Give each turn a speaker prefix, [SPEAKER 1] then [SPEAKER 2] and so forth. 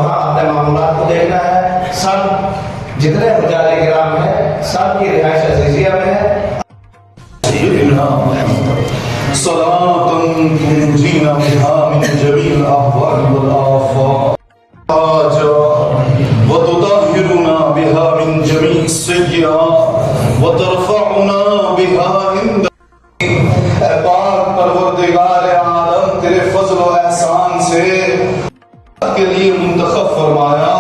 [SPEAKER 1] वहाँ अपने मामलात को देखना है। सब जितने मुजाहिद किराम है सब की रिहाइश अज़ीज़िया में है।
[SPEAKER 2] सलातन तुनजीना बिहा मिन जमील अहवाल वल आफात व तुताहिरुना बिहा मिन जमील सय्यिआत व तरफउना बिहा इंद। पाक परवरदिगार आलम तेरे फज़ल व एहसान से के लिए मुंतखब फरमाया